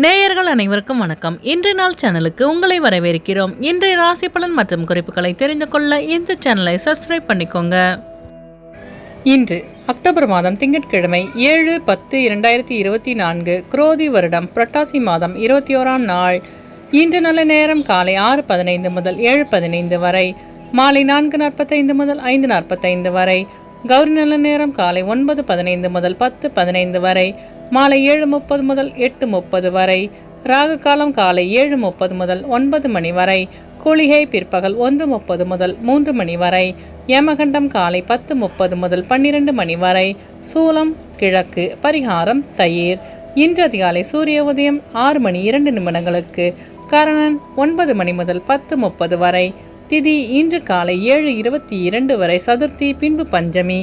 நேயர்கள் அனைவருக்கும் வணக்கம். இன்றைய நாள் சேனலுக்கு உங்களை வரவேற்கிறோம். இன்றைய ராசி பலன் மற்றும் குறிப்புகளை தெரிந்து கொள்ள இந்த சேனலை சப்ஸ்கிரைப் பண்ணிக்கோங்க. இன்று அக்டோபர் மாதம் திங்கட்கிழமை 7/10/2024 குரோதி வருடம் புரட்டாசி மாதம் 21ஆம் நாள். இன்று நல்ல நேரம் காலை 6:15 முதல் 7:15 வரை, மாலை 4:45 முதல் 5:45 வரை. கௌரி நல்ல நேரம் காலை 9:15 முதல் 10:15 வரை, மாலை 7:30 முதல் 8:30 வரை. ராகு காலம் காலை 7:30 முதல் 9 மணி வரை. குளிகை பிற்பகல் 1:30 முதல் 3 மணி வரை. யமகண்டம் காலை 10:30 முதல் 12 மணி வரை. சூலம் கிழக்கு. பரிகாரம் தயிர். இன்று அதிகாலை சூரிய உதயம் 6:02 கரணன் 9 மணி முதல் 10:30 வரை. திதி இன்று காலை 7:22 வரை. சதுர்த்தி பின்பு பஞ்சமி.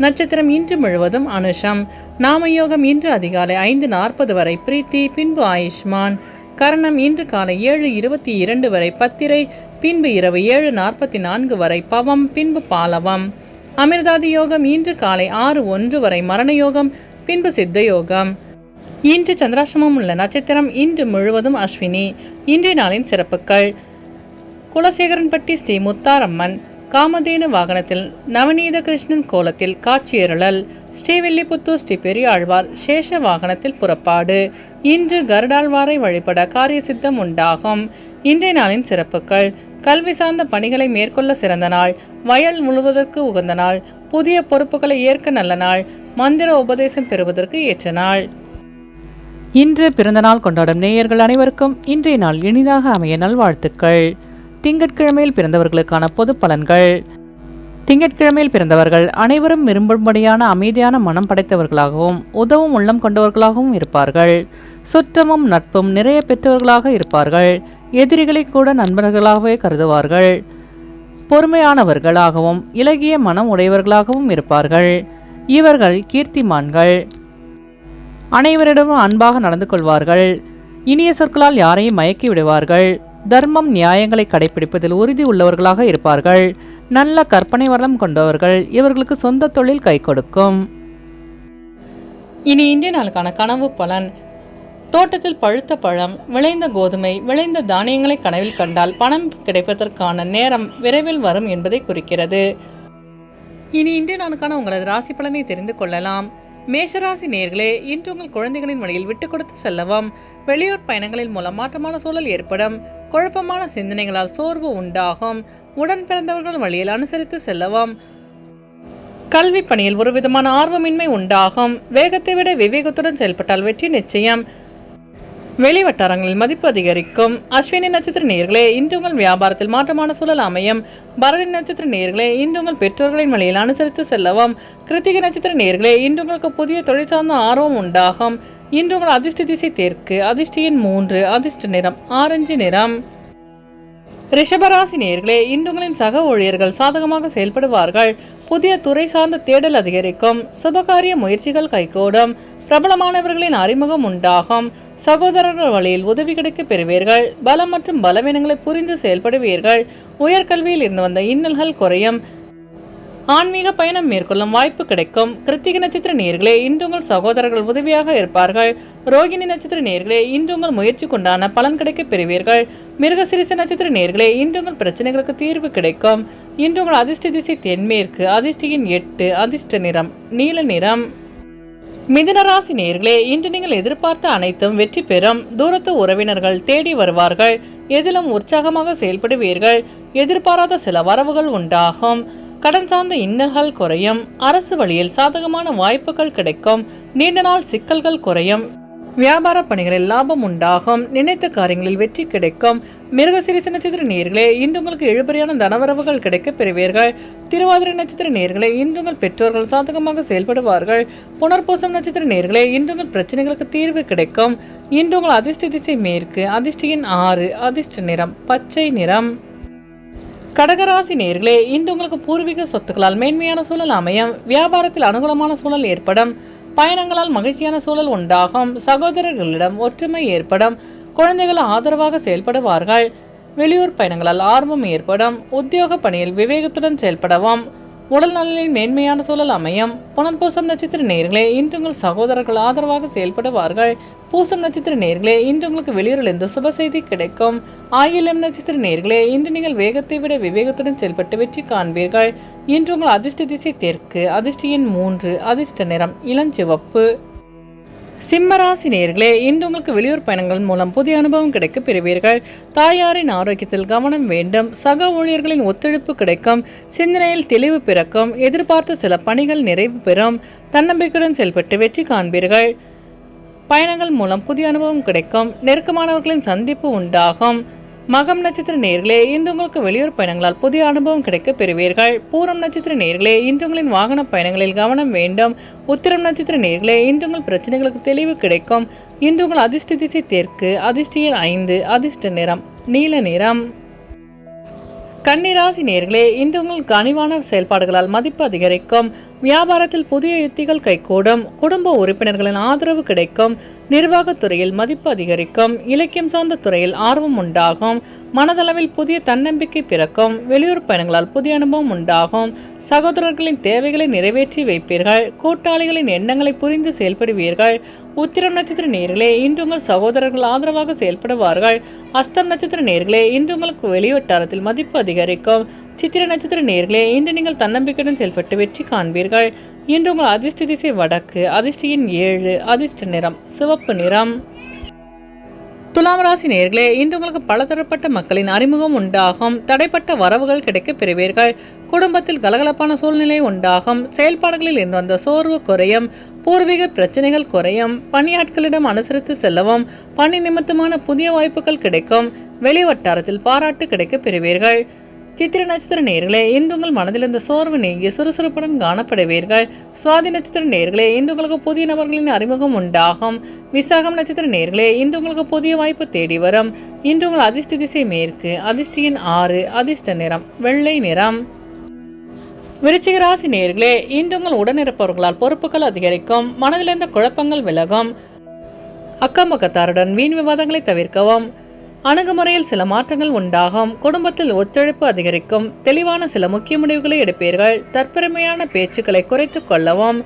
நட்சத்திரம் இன்று முழுவதும் அனுஷம். நாமயோகம் இன்று அதிகாலை 5:40 வரை. பிரீத்தி பின்பு ஆயுஷ்மான். கரணம் இன்று காலை 7:22 வரை. பத்திரை பின்பு இரவு 7:44 வரை. பவம் பின்பு பாலவம். அமிர்தாதி யோகம் இன்று காலை 6:01 வரை. மரண யோகம் பின்பு சித்த யோகம். இன்று சந்திராசிரமம் உள்ள நட்சத்திரம் இன்று முழுவதும் அஸ்வினி. இன்றைய நாளின் சிறப்புகள்: குலசேகரன்பட்டி ஸ்ரீ முத்தாரம்மன் காமதேனு வாகனத்தில் நவநீத கிருஷ்ணன் கோலத்தில் காட்சியருளல். ஸ்ரீவில்லிபுத்தூர் ஸ்ரீ பெரியாழ்வார் சேஷ வாகனத்தில் புறப்பாடு. இன்று கருடாழ்வாரை வழிபட காரிய சித்தம் உண்டாகும். இன்றைய நாளின் சிறப்புகள்: கல்வி சார்ந்த பணிகளை மேற்கொள்ள சிறந்த நாள். வயல் முழுவதற்கு உகந்த நாள். புதிய பொறுப்புகளை ஏற்க நல்ல நாள். மந்திர உபதேசம் பெறுவதற்கு ஏற்ற நாள். இன்று பிறந்தநாள் கொண்டாடும் நேயர்கள் அனைவருக்கும் இன்றைய நாள் இனிதாக அமைய நல்வாழ்த்துக்கள். திங்கட்கிழமையில் பிறந்தவர்களுக்கான பொது பலன்கள்: திங்கட்கிழமையில் பிறந்தவர்கள் அனைவரும் விரும்பும்படியான அமைதியான மனம் படைத்தவர்களாகவும் உதவும் உள்ளம் கொண்டவர்களாகவும் இருப்பார்கள். சுற்றமும் நட்பும் நிறைய பெற்றவர்களாக இருப்பார்கள். எதிரிகளை கூட நண்பர்களாகவே கருதுவார்கள். பொறுமையானவர்களாகவும் இலகிய மனம் உடையவர்களாகவும் இருப்பார்கள். இவர்கள் கீர்த்திமான்கள். அனைவரிடமும் அன்பாக நடந்து கொள்வார்கள். இனிய சொற்களால் யாரையும் மயக்கி விடுவார்கள். தர்மம் நியாயங்களை கடைபிடிப்பதில் உறுதி உள்ளவர்களாக இருப்பார்கள். நல்ல கற்பனை வளம் கொண்டவர்கள். இவர்களுக்கு சொந்த தொழில் கை கொடுக்கும். இனி இன்றைய நாளுக்கான கனவு பலன்: தோட்டத்தில் பழுத்த பழம், விளைந்த கோதுமை, விளைந்த தானியங்களை கனவில் கண்டால் பணம் கிடைப்பதற்கான நேரம் விரைவில் வரும் என்பதை குறிக்கிறது. இனி இன்றைய நாளுக்கான உங்களது ராசி பலனை தெரிந்து கொள்ளலாம். மேஷராசி நேயர்களே, இன்று உங்கள் குழந்தைகளின் வழியில் விட்டு கொடுத்து செல்லவும். வெளியூர் பயணங்களின் மூலம் மாற்றமான சூழல் ஏற்படும். குழப்பமான சிந்தனைகளால் சோர்வு உண்டாகும். உடன் பிறந்தவர்கள் வழியில் அனுசரித்து செல்லவும். கல்வி பணியில் ஒரு விதமான ஆர்வமின்மை உண்டாகும். வேகத்தை விட விவேகத்துடன் செயல்பட்டால் வெற்றி நிச்சயம். வெளிவட்டாரங்களில் மதிப்பு அதிகரிக்கும். அஸ்வினி நட்சத்திர நேயர்களே, இன்று உங்கள் வியாபாரத்தில் மாற்றமான சூழல் அமையும். பரணி நட்சத்திர நேயர்களே, இன்று உங்கள் பெற்றோர்களின் வழியில் அனுசரித்து செல்லவும். கிருத்திகை நட்சத்திர நேயர்களே, இன்று உங்களுக்கு புதிய தொழில் சார்ந்த ஆர்வம் உண்டாகும். இன்று உங்கள் அதிர்ஷ்ட திசை தெற்கு. அதிர்ஷ்ட எண் 3. அதிர்ஷ்ட நிறம் ஆரஞ்சு நிறம். ரிஷபராசி நேயர்களே, இன்று உங்களின் சக ஊழியர்கள் சாதகமாக செயல்படுவார்கள். புதிய துறை சார்ந்த தேடல் அதிகரிக்கும். சுபகாரிய முயற்சிகள் கைகூடும். பிரபலமானவர்களின் அறிமுகம் உண்டாகும். சகோதரர்கள் வழியில் உதவி கிடைக்க பெறுவீர்கள். பலம் மற்றும் பலவீனங்களை புரிந்து செயல்படுவீர்கள். உயர்கல்வியில் இருந்து வந்த இன்னல்கள் குறையும். ஆன்மீக பயணம் மேற்கொள்ளும் வாய்ப்பு கிடைக்கும். கிருத்திகை நட்சத்திர நேயர்களே, இன்று உங்கள் சகோதரர்கள் உதவியாக இருப்பார்கள். ரோகிணி நட்சத்திர நேயர்களே, இன்று உங்கள் முயற்சிக்குண்டான பலன் கிடைக்க பெறுவீர்கள். மிருகசிரிச நட்சத்திர நேயர்களே, இன்று உங்கள் பிரச்சனைகளுக்கு தீர்வு கிடைக்கும். இன்று உங்கள் அதிர்ஷ்ட திசை தென்மேற்கு. அதிர்ஷ்ட எண் 8. அதிர்ஷ்ட நிறம் நீல நிறம். மிதுனராசி நேயர்களே, இன்று நீங்கள் எதிர்பார்த்த அனைத்தும் வெற்றி பெறும். தூரத்து உறவினர்கள் தேடி வருவார்கள். எதிலும் உற்சாகமாக செயல்படுவீர்கள். எதிர்பாராத சில வரவுகள் உண்டாகும். கடன் சார்ந்த இன்னல்கள் குறையும். அரசு வழியில் சாதகமான வாய்ப்புகள் கிடைக்கும். நீண்ட நாள் சிக்கல்கள் குறையும். வியாபார பணிகளில் லாபம் உண்டாகும். நினைத்த காரியங்களில் வெற்றி கிடைக்கும். மிருகசிரிச நட்சத்திர நேயர்களே, இன்று உங்களுக்கு இழுபறியான தனவரவுகள் கிடைக்க பெறுவீர்கள். திருவாதிரை நட்சத்திர நேயர்களே, இன்று உங்கள் பெற்றோர்கள் சாதகமாக செயல்படுவார்கள். புனர்பூசம் நட்சத்திர நேயர்களே, இன்று உங்கள் பிரச்சனைகளுக்கு தீர்வு கிடைக்கும். இன்று உங்கள் அதிர்ஷ்ட திசை மேற்கு. அதிர்ஷ்ட எண் 6. அதிர்ஷ்ட நிறம் பச்சை நிறம். கடகராசி நேயர்களே, இன்று உங்களுக்கு பூர்வீக சொத்துக்களால் மேன்மையான சூழல் அமையும். வியாபாரத்தில் அனுகூலமான சூழல் ஏற்படும். பயணங்களால் மகிழ்ச்சியான சூழல் உண்டாகும். சகோதரர்களிடம் ஒற்றுமை ஏற்படும். குழந்தைகள் ஆதரவாக செயல்படுவார்கள். வெளியூர் பயணங்களால் ஆர்வம் ஏற்படும். உத்தியோக பணியில் விவேகத்துடன் செயல்படவும். உடல் நலனில் மேன்மையான சூழல் அமையும். புனர்பூசம் நட்சத்திர நேயர்களே, இன்று உங்கள் சகோதரர்கள் ஆதரவாக செயல்படுவார்கள். பூசம் நட்சத்திர நேயர்களே, இன்று உங்களுக்கு வெளியூரிலிருந்து சுப செய்தி கிடைக்கும். ஆயில்யம் நட்சத்திர நேயர்களே, இன்று நீங்கள் வேகத்தை விட விவேகத்துடன் செயல்பட்டு வெற்றி காண்பீர்கள். இன்று உங்கள் அதிர்ஷ்ட திசை தெற்கு, அதிர்ஷ்ட எண் 3, அதிர்ஷ்ட நிறம் இளஞ்சிவப்பு. சிம்மராசி நேயர்களே, இன்று உங்களுக்கு வெளியூர் பயணங்கள் மூலம் புதிய அனுபவம் கிடைக்க பெறுவீர்கள். தாயாரின் ஆரோக்கியத்தில் கவனம் வேண்டும். சக ஊழியர்களின் ஒத்துழைப்பு கிடைக்கும். சிந்தனையில் தெளிவு பிறக்கும். எதிர்பார்த்த சில பணிகள் நிறைவு பெறும். தன்னம்பிக்கையுடன் செயல்பட்டு வெற்றி காண்பீர்கள். பயணங்கள் மூலம் புதிய அனுபவம் கிடைக்கும். நெருக்கமானவர்களின் சந்திப்பு உண்டாகும். மகம் நட்சத்திர நேயர்களே, இன்று உங்களுக்கு வெளியூர் பயணங்களால் புதிய அனுபவம் கிடைக்க பெறுவீர்கள். பூரம் நட்சத்திர நேயர்களே, இன்று உங்களின் வாகன பயணங்களில் கவனம் வேண்டும். உத்திரம் நட்சத்திர நேயர்களே, இன்று உங்கள் பிரச்சனைகளுக்கு தெளிவு கிடைக்கும். இன்று உங்கள் அதிர்ஷ்ட திசை தெற்கு, அதிர்ஷ்ட எண் 5, அதிர்ஷ்ட நிறம் நீல நிறம். கன்னிராசி நேயர்களே, இன்று உங்கள் கனிவான செயல்பாடுகளால் மதிப்பு அதிகரிக்கும். வியாபாரத்தில் புதிய யுத்திகள் கைகூடும். குடும்ப உறுப்பினர்களின் ஆதரவு கிடைக்கும். நிர்வாகத்துறையில் மதிப்பு அதிகரிக்கும். இலக்கியம் சார்ந்த துறையில் ஆர்வம் உண்டாகும். மனதளவில் புதிய தன்னம்பிக்கை பிறக்கும். வெளியூர் பயணங்களால் புதிய அனுபவம் உண்டாகும். சகோதரர்களின் தேவைகளை நிறைவேற்றி வைப்பீர்கள். கூட்டாளிகளின் எண்ணங்களை புரிந்து செயல்படுவீர்கள். உத்திரம் நட்சத்திர நேயர்களே, இன்று உங்கள் சகோதரர்கள் ஆதரவாக செயல்படுவார்கள். அஸ்தம் நட்சத்திர நேயர்களே, இன்று உங்களுக்கு வெளிவட்டாரத்தில் மதிப்பு அதிகரிக்கும். சித்திர நட்சத்திர நேயர்களே, இன்று நீங்கள் தன்னம்பிக்கையுடன் செயல்பட்டு வெற்றி காண்பீர்கள். இன்று உங்கள் அதிர்ஷ்ட திசை வடக்கு, அதிர்ஷ்ட எண் 7, அதிர்ஷ்ட நிறம் சிவப்பு நிறம். துலாம் ராசி நேயர்களே, இன்று உங்களுக்கு பலதரப்பட்ட மக்களின் அறிமுகம் உண்டாகும். தடைப்பட்ட வரவுகள் கிடைக்க பெறுவீர்கள். குடும்பத்தில் கலகலப்பான சூழ்நிலை உண்டாகும். செயல்பாடுகளில் இருந்து வந்த சோர்வு குறையும். பூர்வீக பிரச்சனைகள் குறையும். பணியாட்களிடம் அனுசரித்து செல்லவும். பணி நிமித்தமான புதிய வாய்ப்புகள் கிடைக்கும். வெளிவட்டாரத்தில் பாராட்டு கிடைக்க பெறுவீர்கள். சித்திர நட்சத்திர நேயர்களே, இன்று உங்கள் மனதில் இந்த சோர்வு நீங்கி சுறுசுறுப்புடன் காணப்படுவீர்கள். சுவாதி நட்சத்திர நேயர்களே, இன்று உங்களுக்கு புதிய நபர்களின் அறிமுகம் உண்டாகும். விசாகம் நட்சத்திர நேயர்களே, இன்று உங்களுக்கு புதிய வாய்ப்பு தேடி வரும். இன்று உங்கள் அதிர்ஷ்ட திசை மேற்கு, அதிர்ஷ்ட எண் 6, அதிர்ஷ்ட நிறம் வெள்ளை நிறம். விருச்சிக ராசி நேயர்களே, இன்று உங்கள் உடனிருப்பவர்களால் பொறுப்புகள் அதிகரிக்கும். மனதில் இருந்த குழப்பங்கள் விலகும். அக்கம் பக்கத்தாருடன் வீண் விவாதங்களை தவிர்க்கவும். அணுகுமுறையில் சில மாற்றங்கள் உண்டாகும். குடும்பத்தில் ஒத்துழைப்பு அதிகரிக்கும். தெளிவான சில முக்கிய முடிவுகளை எடுப்பீர்கள். தற்பெருமையான பேச்சுக்களை குறைத்துக் கொள்ளவும்.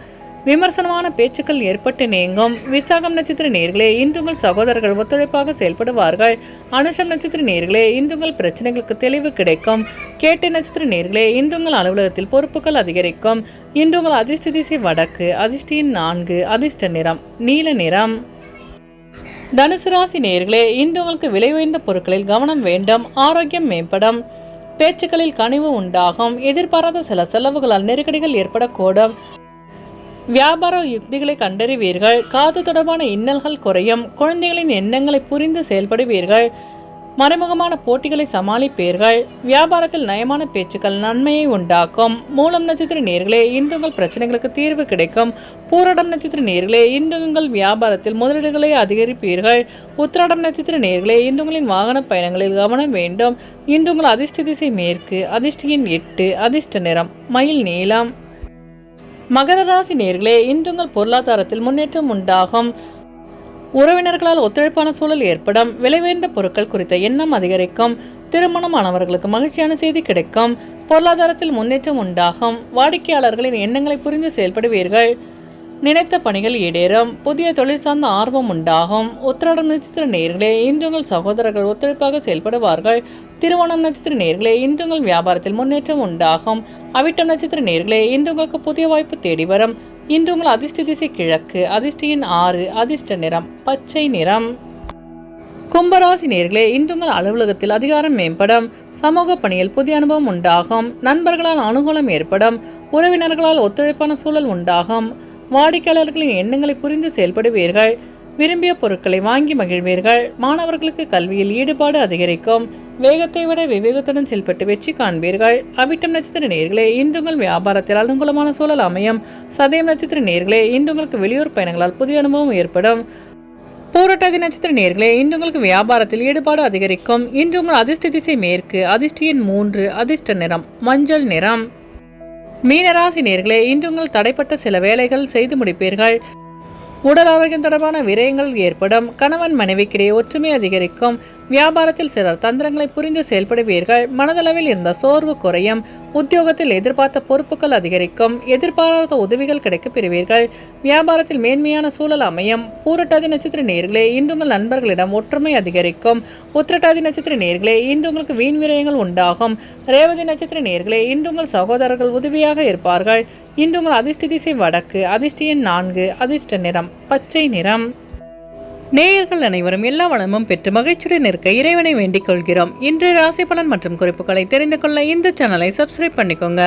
விமர்சனமான பேச்சுக்கள் ஏற்பட்டு நீங்கும். விசாகம் நட்சத்திர நேயர்களே, இன்று உங்கள் சகோதரர்கள் ஒத்துழைப்பாக செயல்படுவார்கள். அனுஷம் நட்சத்திர நேயர்களே, இன்று உங்கள் பிரச்சனைகளுக்கு தெளிவு கிடைக்கும். கேட்டை நட்சத்திர நேயர்களே, இன்று உங்கள் அலுவலகத்தில் பொறுப்புகள் அதிகரிக்கும். இன்று உங்கள் அதிர்ஷ்ட திசை வடக்கு, அதிர்ஷ்ட எண் 4, அதிர்ஷ்ட நிறம் நீல நிறம். தனுசு ராசி நேயர்களே, இன்று உங்களுக்கு விலை உயர்ந்த பொருட்களில் கவனம் வேண்டும். ஆரோக்கியம் மேம்படும். பேச்சுக்களில் கனிவு உண்டாகும். எதிர்பாராத சில செலவுகளால் நெருக்கடிகள் ஏற்படக்கூடும். வியாபார யுக்திகளை கண்டறிவீர்கள். காது தொடர்பான இன்னல்கள் குறையும். குழந்தைகளின் எண்ணங்களை புரிந்து செயல்படுவீர்கள். மறைமுகமான போட்டிகளை சமாளிப்பீர்கள். வியாபாரத்தில் நயமான பேச்சுக்கள் நன்மையை உண்டாக்கும். மூலம் நட்சத்திர நேயர்களே, இன்று உங்கள் பிரச்சனைகளுக்கு தீர்வு கிடைக்கும். பூரடம் நட்சத்திர நேயர்களே, இன்று உங்கள் வியாபாரத்தில் முதலீடுகளை அதிகரிப்பீர்கள். உத்திராடம் நட்சத்திர நேயர்களே, இன்று உங்களின் வாகன பயணங்களில் கவனம் வேண்டும். இன்று உங்கள் அதிர்ஷ்ட திசை மேற்கு, அதிர்ஷ்ட எண் 8, அதிர்ஷ்ட நிறம் மயில் நீலம். மகர ராசி நேயர்களே, இன்று உங்கள் பொருளாதாரத்தில் முன்னேற்றம் உண்டாகும். உறவினர்களால் ஒத்துழைப்பான சூழல் ஏற்படும். விலை உயர்ந்த பொருட்கள் குறித்த எண்ணம் அதிகரிக்கும். திருமணமானவர்களுக்கு மகிழ்ச்சியான செய்தி கிடைக்கும். பொருளாதாரத்தில் முன்னேற்றம் உண்டாகும். வாடிக்கையாளர்களின் எண்ணங்களை புரிந்து செயல்படுவீர்கள். நினைத்த பணிகள் ஈடேறும். புதிய தொழில் சார்ந்த ஆர்வம் உண்டாகும். உத்திராடம் நட்சத்திர நேயர்களே, இன்று உங்கள் சகோதரர்கள் ஒத்துழைப்பாக செயல்படுவார்கள். திருவோணம் நட்சத்திர நேயர்களே, இன்று உங்கள் வியாபாரத்தில் முன்னேற்றம் உண்டாகும். அவிட்டம் நட்சத்திர நேயர்களே, இன்று உங்களுக்கு புதிய வாய்ப்பு தேடி வரும். இன்று உங்கள் அதிர்ஷ்ட திசை கிழக்கு, அதிர்ஷ்ட எண் 6, அதிர்ஷ்ட நிறம் பச்சை நிறம். கும்பராசி நேயர்களே, இன்று உங்கள் அலுவலகத்தில் அதிகாரம் மேம்படும். சமூக பணியில் புதிய அனுபவம் உண்டாகும். நண்பர்களால் அனுகூலம் ஏற்படும். உறவினர்களால் ஒத்துழைப்பான சூழல் உண்டாகும். வாடிக்கையாளர்களின் எண்ணங்களை புரிந்து செயல்படுவீர்கள். விரும்பிய பொருட்களை வாங்கி மகிழ்வீர்கள். மாணவர்களுக்கு கல்வியில் ஈடுபாடு அதிகரிக்கும். வேகத்தை விட விவேகத்துடன் செயல்பட்டு வெற்றி காண்பீர்கள். அவிட்டம் நட்சத்திர நேயர்களே, இன்று உங்கள் வியாபாரத்தில் அனுகூலமான சூழல் அமையும். சதயம் நட்சத்திர நேயர்களே, இன்று உங்களுக்கு வெளியூர் பயணங்களால் புதிய அனுபவம் ஏற்படும். பூரட்டாதி நட்சத்திர நேயர்களே, இன்று உங்களுக்கு வியாபாரத்தில் ஈடுபாடு அதிகரிக்கும். இன்று உங்கள் அதிர்ஷ்ட திசை மேற்கு, அதிர்ஷ்ட எண் 3, அதிர்ஷ்ட நிறம் மஞ்சள் நிறம். மீனராசி நேயர்களே, இன்று உங்கள் தடைப்பட்ட சில வேலைகள் செய்து முடிப்பீர்கள். உடல் ஆரோக்கியம் தொடர்பான விரயங்கள் ஏற்படும். கணவன் மனைவிக்கிடையே ஒற்றுமை அதிகரிக்கும். வியாபாரத்தில் சிலர் தந்திரங்களை புரிந்து செயல்படுவீர்கள். மனதளவில் இருந்த சோர்வு குறையும். உத்தியோகத்தில் எதிர்பார்த்த பொறுப்புகள் அதிகரிக்கும். எதிர்பாராத உதவிகள் கிடைக்கப் பெறுவீர்கள். வியாபாரத்தில் மேன்மையான சூழல் அமையும். பூரட்டாதி நட்சத்திர நேயர்களே, இன்று உங்கள் நண்பர்களிடம் ஒற்றுமை அதிகரிக்கும். உத்திரட்டாதி நட்சத்திர நேயர்களே, இன்று உங்களுக்கு வீண் விரயங்கள் உண்டாகும். ரேவதி நட்சத்திர நேயர்களே, இன்று உங்கள் சகோதரர்கள் உதவியாக இருப்பார்கள். இன்று உங்கள் அதிர்ஷ்ட திசை வடக்கு. அதிர்ஷ்ட எண் 4. அதிர்ஷ்ட நிறம் பச்சை நிறம். நேயர்கள் அனைவரும் எல்லா வளமும் பெற்று மகிழ்ச்சியுடன் இருக்க இறைவனை வேண்டிக் கொள்கிறோம். இன்றைய ராசி பலன் மற்றும் குறிப்புகளை தெரிந்து கொள்ள இந்த சேனலை சப்ஸ்கிரைப் பண்ணிக்கோங்க.